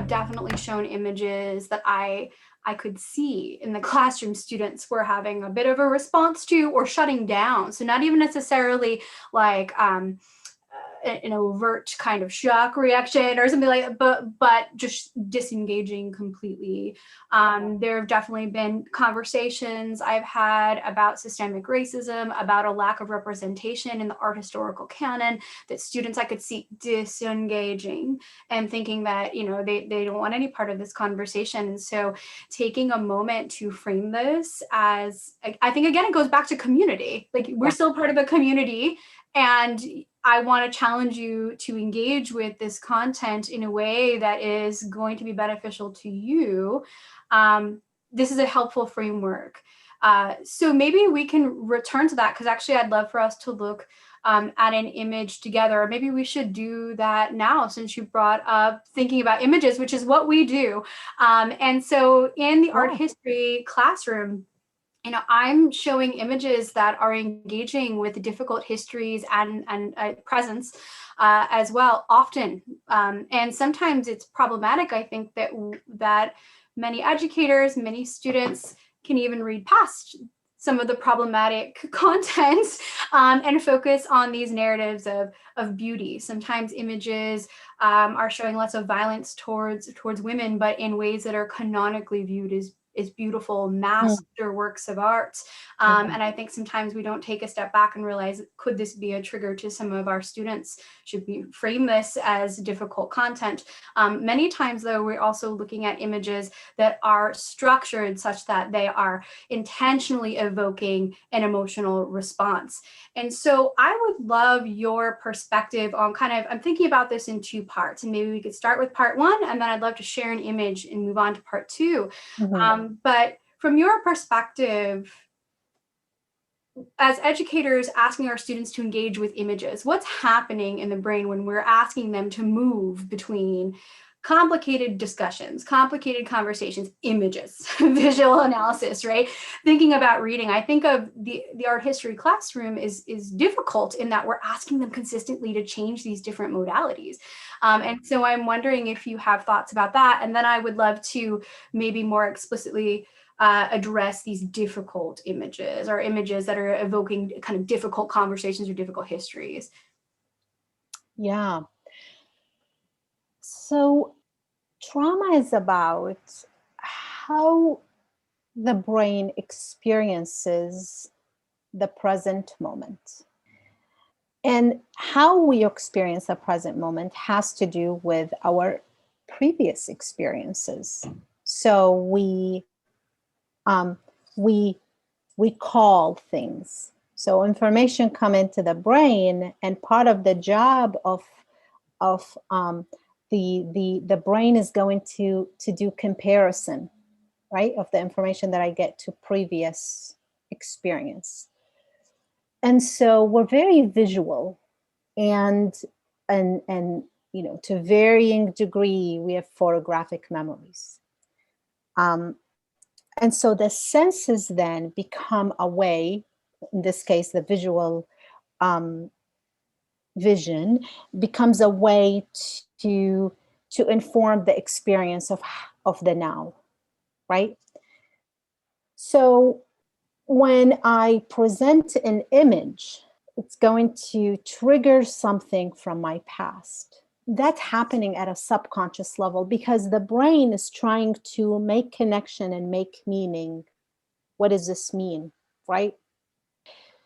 have definitely shown images that I could see in the classroom students were having a bit of a response to or shutting down. So not even necessarily like an overt kind of shock reaction or something like that, but just disengaging completely. There have definitely been conversations I've had about systemic racism, about a lack of representation in the art historical canon, that students I could see disengaging and thinking that, you know, they don't want any part of this conversation. And so taking a moment to frame this as, I think, again, it goes back to community. Like, we're still part of a community, and I want to challenge you to engage with this content in a way that is going to be beneficial to you. This is a helpful framework. So maybe we can return to that, because actually I'd love for us to look at an image together. Maybe we should do that now, since you brought up thinking about images, which is what we do. And so in the art history classroom, you know, I'm showing images that are engaging with difficult histories and presence as well, often. And sometimes it's problematic, I think, that many educators, many students can even read past some of the problematic content and focus on these narratives of beauty. Sometimes images are showing lots of violence towards women, but in ways that are canonically viewed as beautiful master works of art. And I think sometimes we don't take a step back and realize, could this be a trigger to some of our students? Should we frame this as difficult content? Many times, though, we're also looking at images that are structured such that they are intentionally evoking an emotional response. And so I would love your perspective on kind of, I'm thinking about this in two parts, and maybe we could start with part one, and then I'd love to share an image and move on to part two. But from your perspective, as educators asking our students to engage with images, what's happening in the brain when we're asking them to move between complicated discussions, complicated conversations, images, visual analysis, right? Thinking about reading, I think of the art history classroom is difficult in that we're asking them consistently to change these different modalities. And so I'm wondering if you have thoughts about that. And then I would love to maybe more explicitly address these difficult images, or images that are evoking kind of difficult conversations or difficult histories. Yeah. So trauma is about how the brain experiences the present moment. And how we experience the present moment has to do with our previous experiences. So we recall things. So information come into the brain, and part of the job of the brain is going to do comparison, right, of the information that I get to previous experience. And so we're very visual, and you know, to varying degree, we have photographic memories. And so the senses then become a way, in this case, the visual vision becomes a way to inform the experience of the now, right? So when I present an image, it's going to trigger something from my past. That's happening at a subconscious level because the brain is trying to make connection and make meaning. What does this mean, right?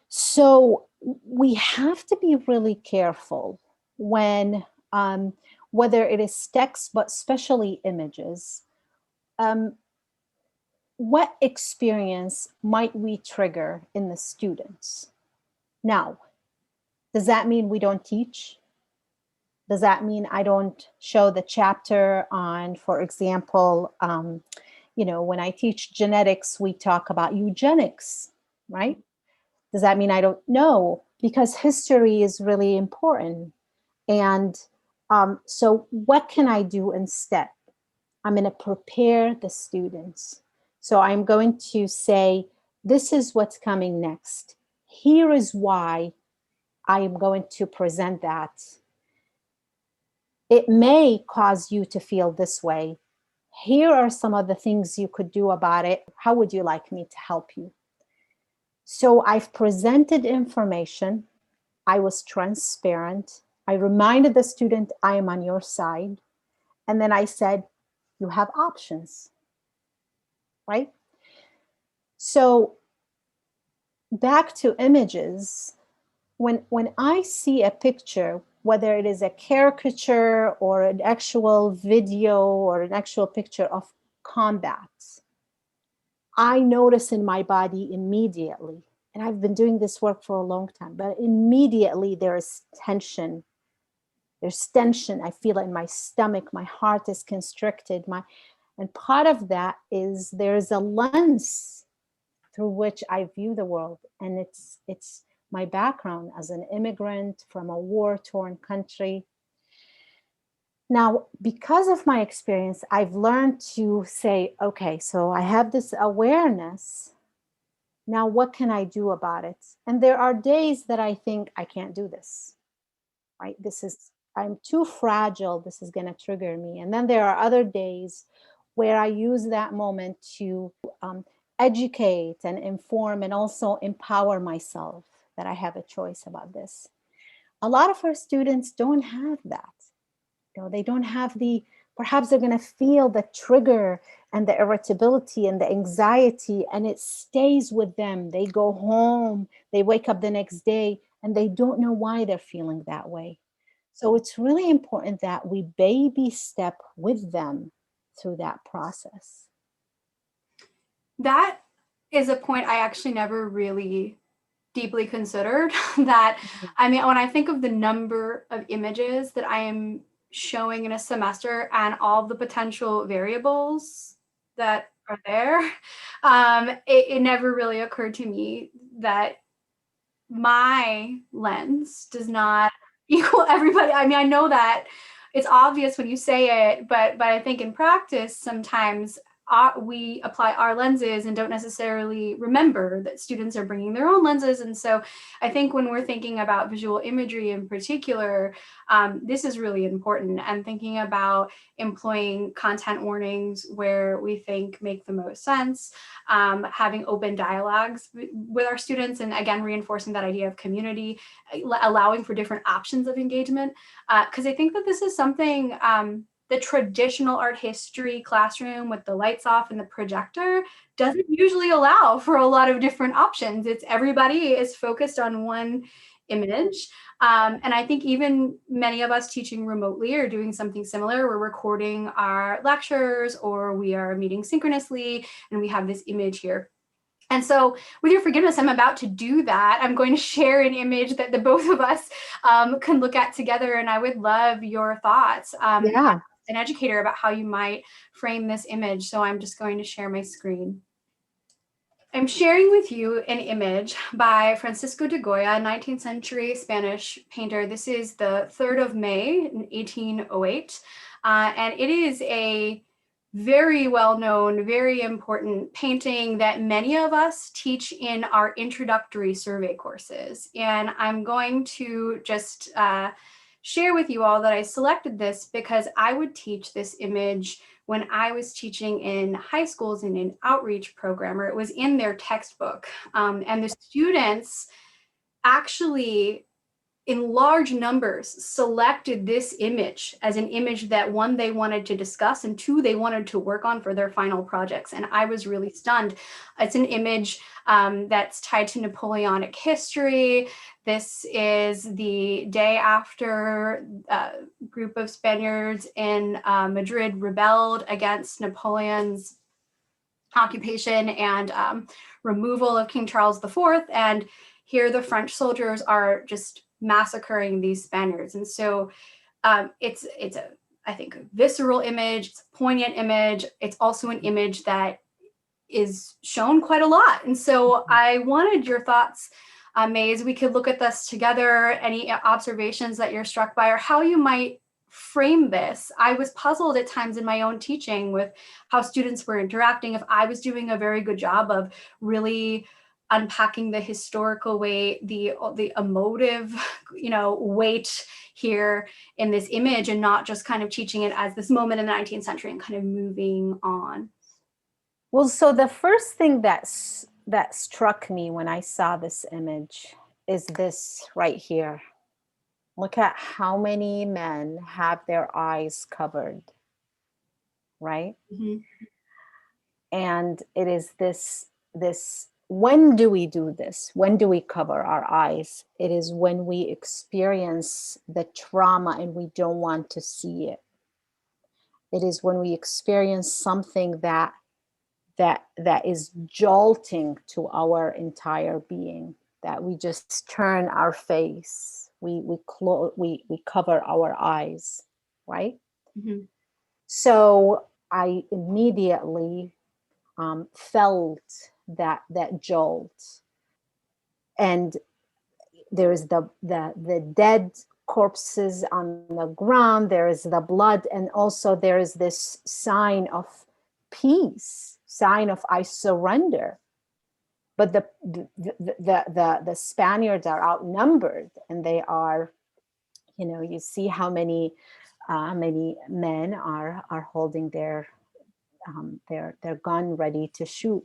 So we have to be really careful when, whether it is text, but especially images, what experience might we trigger in the students? Now, does that mean we don't teach? Does that mean I don't show the chapter on, for example, you know, when I teach genetics, we talk about eugenics, right? Does that mean I don't know? Because history is really important. And so what can I do instead? I'm going to prepare the students. So I'm going to say, this is what's coming next. Here is why I am going to present that. It may cause you to feel this way. Here are some of the things you could do about it. How would you like me to help you? So I've presented information. I was transparent. I reminded the student, I am on your side. And then I said, you have options, right? So back to images, when I see a picture, whether it is a caricature or an actual video or an actual picture of combat, I notice in my body immediately, and I've been doing this work for a long time, but immediately there is tension. There's tension. I feel it in my stomach. My heart is constricted. And part of that is there's a lens through which I view the world, and it's my background as an immigrant from a war-torn country. Now, because of my experience, I've learned to say, okay, so I have this awareness. Now, what can I do about it? And there are days that I think I can't do this, right? I'm too fragile. This is going to trigger me. And then there are other days where I use that moment to educate and inform and also empower myself that I have a choice about this. A lot of our students don't have that. They don't have perhaps they're going to feel the trigger and the irritability and the anxiety, and it stays with them. They go home, they wake up the next day, and they don't know why they're feeling that way. So it's really important that we baby step with them through that process. That is a point I actually never really deeply considered. That, I mean, when I think of the number of images that I am showing in a semester and all the potential variables that are there, it never really occurred to me that my lens does not equal everybody. I mean, I know that it's obvious when you say it, but I think in practice sometimes we apply our lenses and don't necessarily remember that students are bringing their own lenses. And so I think when we're thinking about visual imagery in particular, this is really important, and thinking about employing content warnings where we think make the most sense, having open dialogues with our students, and again, reinforcing that idea of community, allowing for different options of engagement. Because I think that this is something the traditional art history classroom with the lights off and the projector doesn't usually allow for a lot of different options. It's everybody is focused on one image. And I think even many of us teaching remotely are doing something similar. We're recording our lectures, or we are meeting synchronously, and we have this image here. And so with your forgiveness, I'm about to do that. I'm going to share an image that the both of us can look at together, and I would love your thoughts. Yeah. An educator about how you might frame this image. So I'm just going to share my screen. I'm sharing with you an image by Francisco de Goya, a 19th century Spanish painter. This is the 3rd of May in 1808. And it is a very well-known, very important painting that many of us teach in our introductory survey courses. And I'm going to just share with you all that I selected this because I would teach this image when I was teaching in high schools in an outreach program, or it was in their textbook. And the students actually, in large numbers, selected this image as an image that, one, they wanted to discuss, and two, they wanted to work on for their final projects. And I was really stunned. It's an image that's tied to Napoleonic history. This is the day after a group of Spaniards in Madrid rebelled against Napoleon's occupation and removal of King Charles IV. And here the French soldiers are just massacring these Spaniards. And so it's a, I think, a visceral image, it's a poignant image. It's also an image that is shown quite a lot. And so I wanted your thoughts, May, as we could look at this together, any observations that you're struck by, or how you might frame this. I was puzzled at times in my own teaching with how students were interacting, if I was doing a very good job of really unpacking the historical weight, the emotive, weight here in this image, and not just kind of teaching it as this moment in the 19th century and kind of moving on. Well, so the first thing that struck me when I saw this image is this right here. Look at how many men have their eyes covered, right? Mm-hmm. And it is this, when do we do this? When do we cover our eyes? It is when we experience the trauma and we don't want to see it. It is when we experience something that is jolting to our entire being, that we just turn our face, we cover our eyes, right? Mm-hmm. So I immediately felt that jolt, and there's the dead corpses on the ground, there is the blood, and also there is this sign of peace, sign of I surrender. But the Spaniards are outnumbered, and they are, you see how many men are holding their gun ready to shoot.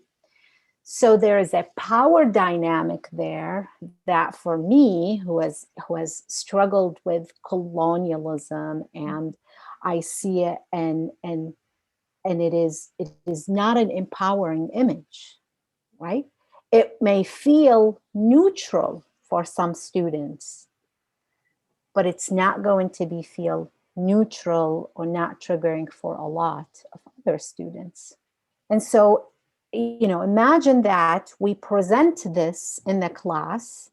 So there is a power dynamic there that, for me, who has struggled with colonialism, and I see it, and it is not an empowering image, right? It may feel neutral for some students, but it's not going to feel neutral or not triggering for a lot of other students. And so, imagine that we present this in the class,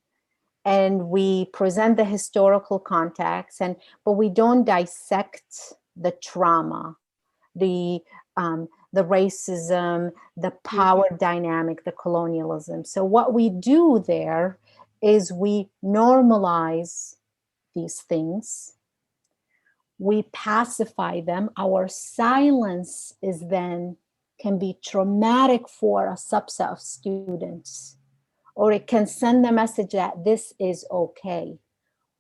and we present the historical context, but we don't dissect the trauma, the racism, the power dynamic, the colonialism. So what we do there is we normalize these things, we pacify them. Our silence is then can be traumatic for a subset of students, or it can send the message that this is okay.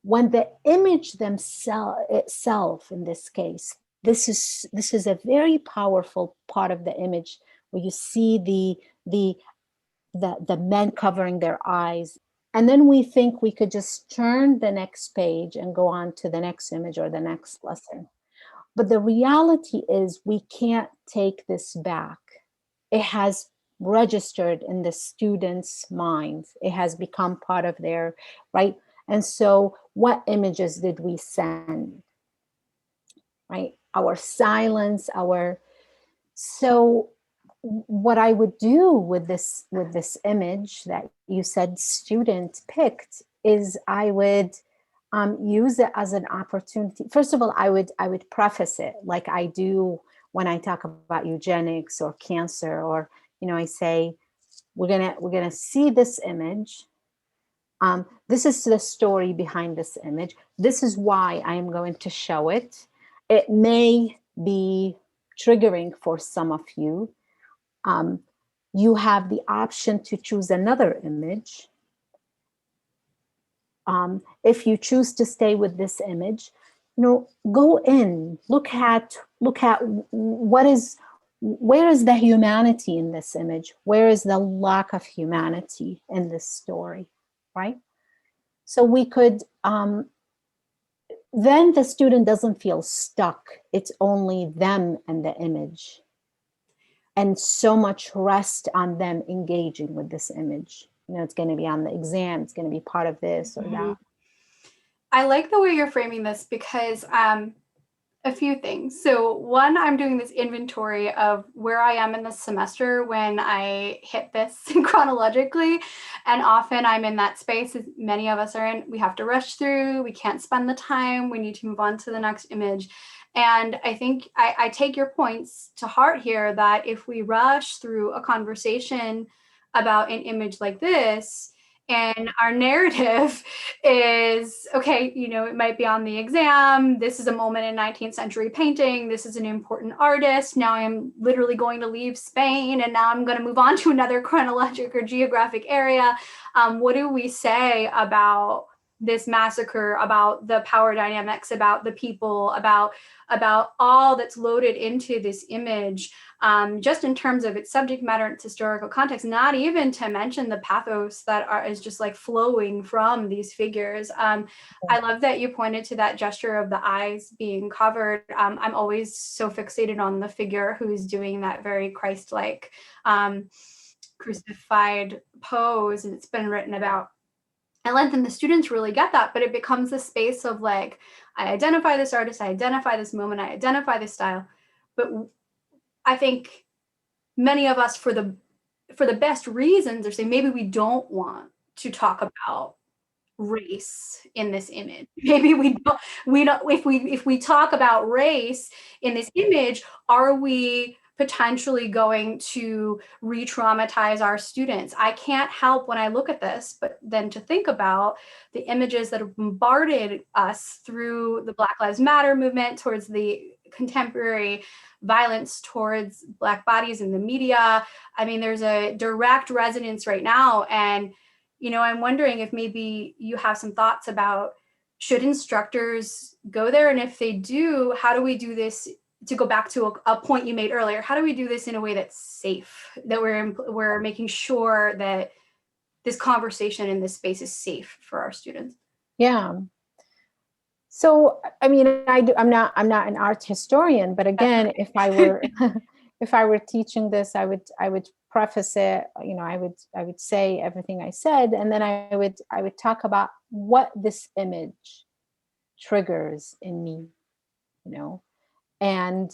When the image itself, in this case, this is a very powerful part of the image, where you see the men covering their eyes. And then we think we could just turn the next page and go on to the next image or the next lesson. But the reality is we can't take this back. It has registered in the students' minds. It has become part of their, right? And so what images did we send? Right? Our silence, so what I would do with this image that you said student picked is I would use it as an opportunity. First of all, I would preface it like I do when I talk about eugenics or cancer, or I say we're gonna see this image. This is the story behind this image. This is why I am going to show it. It may be triggering for some of you. You have the option to choose another image. If you choose to stay with this image, go in, look at where is the humanity in this image? Where is the lack of humanity in this story, right? So we could, then the student doesn't feel stuck. It's only them and the image. And so much rest on them engaging with this image. It's going to be on the exam. It's going to be part of this or that. I like the way you're framing this because a few things. So one, I'm doing this inventory of where I am in the semester when I hit this chronologically. And often I'm in that space, as many of us are in, we have to rush through, we can't spend the time, we need to move on to the next image. And I think I take your points to heart here, that if we rush through a conversation about an image like this, And our narrative is, okay, you know, it might be on the exam. This is a moment in 19th century painting. This is an important artist. Now I'm literally going to leave Spain and now I'm going to move on to another chronologic or geographic area. What do we say about this massacre, about the power dynamics, about the people, about all that's loaded into this image, just in terms of its subject matter and its historical context, not even to mention the pathos that is just like flowing from these figures. I love that you pointed to that gesture of the eyes being covered. I'm always so fixated on the figure who's doing that very Christ-like crucified pose, and it's been written about at length, and the students really get that, but it becomes a space of like, I identify this artist, I identify this moment, I identify this style, but I think many of us, for the best reasons, are saying maybe we don't want to talk about race in this image. Maybe we don't if we talk about race in this image, are we potentially going to re-traumatize our students? I can't help when I look at this, but then to think about the images that have bombarded us through the Black Lives Matter movement, towards the contemporary violence towards Black bodies in the media. I mean, there's a direct resonance right now. And, you know, I'm wondering if maybe you have some thoughts about, should instructors go there? And if they do, how do we do this? To go back to a point you made earlier, how do we do this in a way that's safe, that we're making sure that this conversation in this space is safe for our students? Yeah. So, I mean, I'm not an art historian, but again, if I were, if I were teaching this, I would preface it, you know, I would say everything I said, and then I would talk about what this image triggers in me, you know, and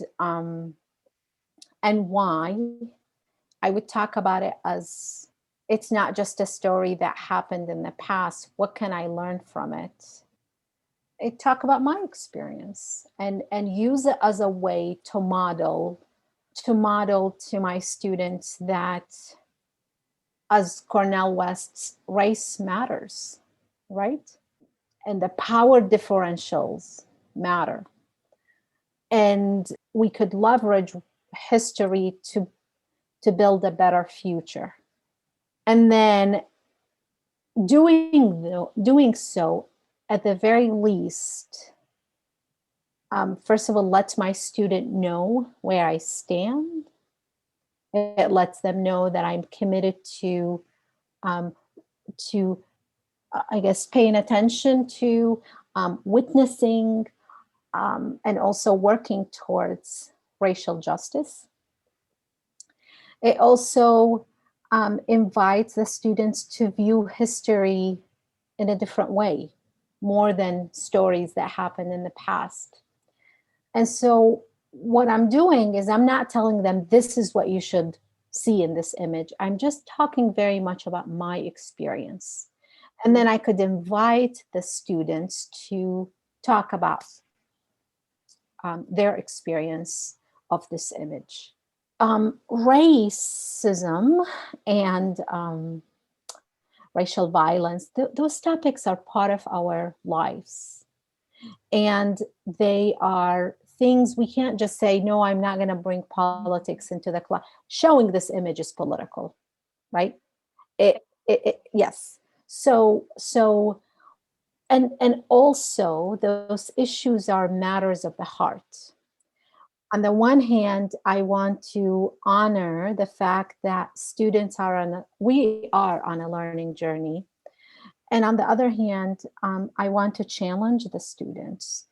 why. I would talk about it as, it's not just a story that happened in the past. What can I learn from it? I talk about my experience and use it as a way to model to my students that, as Cornel West's, race matters, right? And the power differentials matter. And we could leverage history to build a better future. And then doing so, at the very least, first of all, lets my student know where I stand. It lets them know that I'm committed to, um, I guess, paying attention to, witnessing, and also working towards racial justice. It also invites the students to view history in a different way, more than stories that happened in the past. And so what I'm doing is, I'm not telling them this is what you should see in this image. I'm just talking very much about my experience. And then I could invite the students to talk about their experience of this image. Racism and racial violence, those topics are part of our lives. And they are things we can't just say, no, I'm not going to bring politics into the class. Showing this image is political, right? Yes. So, and also those issues are matters of the heart. On the one hand, I want to honor the fact that we are on a learning journey. And on the other hand, I want to challenge the students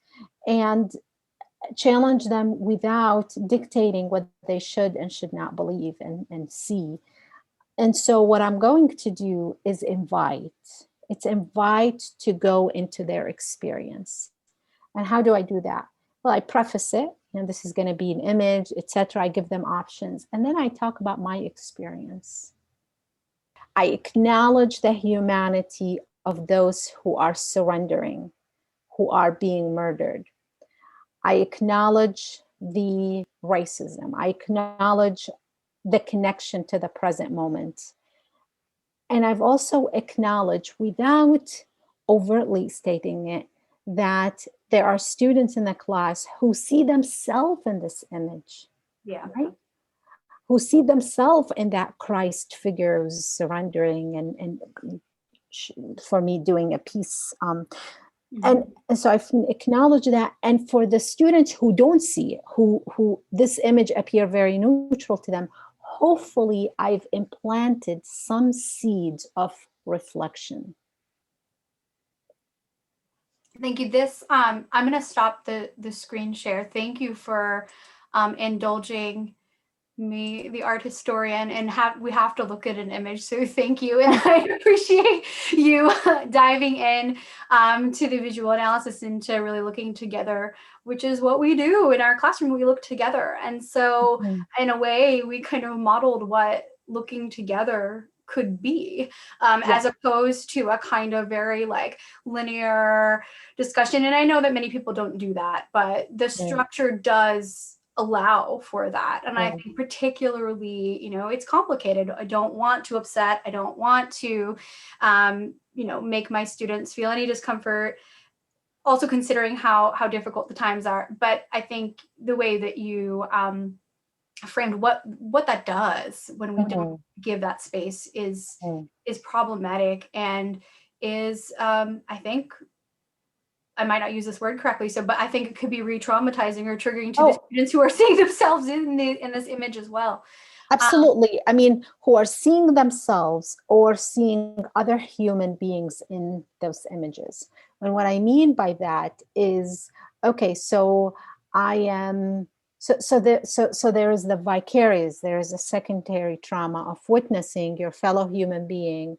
and challenge them without dictating what they should and should not believe and see. And so what I'm going to do is invite to go into their experience. And how do I do that? Well, I preface it, and this is going to be an image, etc. I give them options. And then I talk about my experience. I acknowledge the humanity of those who are surrendering, who are being murdered. I acknowledge the racism. I acknowledge the connection to the present moment. And I've also acknowledged, without overtly stating it, that there are students in the class who see themselves in this image, Yeah. right? Who see themselves in that Christ figure surrendering and for me doing a piece. And so I've acknowledged that. And for the students who don't see it, who this image appear very neutral to them, hopefully I've implanted some seeds of reflection. Thank you. This I'm going to stop the screen share. Thank you for indulging me, the art historian, and we have to look at an image. So thank you, and I appreciate you diving in to the visual analysis and to really looking together, which is what we do in our classroom. We look together, and so in a way, we kind of modeled what looking together could be, as opposed to a kind of very like linear discussion. And I know that many people don't do that, but the structure does allow for that. And I think particularly, it's complicated. I don't want to upset. I don't want to, make my students feel any discomfort. Also considering how difficult the times are. But I think the way that you framed what that does when we don't give that space is problematic, and is I think I might not use this word correctly, but I think it could be re-traumatizing or triggering to the students who are seeing themselves in this image as well. Absolutely. I mean, who are seeing themselves or seeing other human beings in those images. And what I mean by that is, okay, so I am, so there is the vicarious, there is a secondary trauma of witnessing your fellow human being.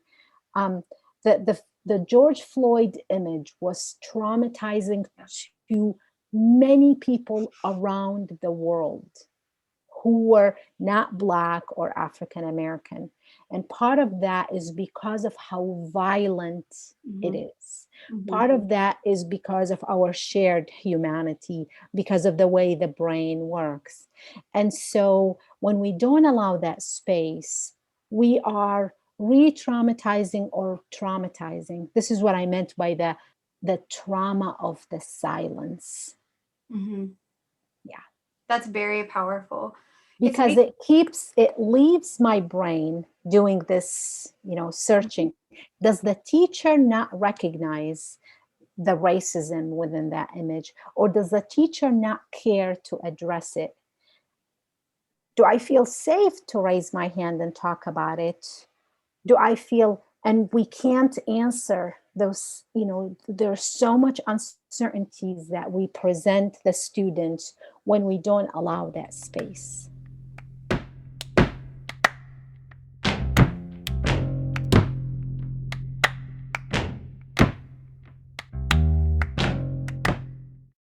The George Floyd image was traumatizing to many people around the world who were not Black or African American. And part of that is because of how violent it is. Part of that is because of our shared humanity, because of the way the brain works. And so when we don't allow that space, we are re-traumatizing or traumatizing. This is what I meant by the trauma of the silence. Yeah. That's very powerful. Because it leaves my brain doing this, searching. Does the teacher not recognize the racism within that image? Or does the teacher not care to address it? Do I feel safe to raise my hand and talk about it? Do I feel, and we can't answer those, there's so much uncertainties that we present the students when we don't allow that space.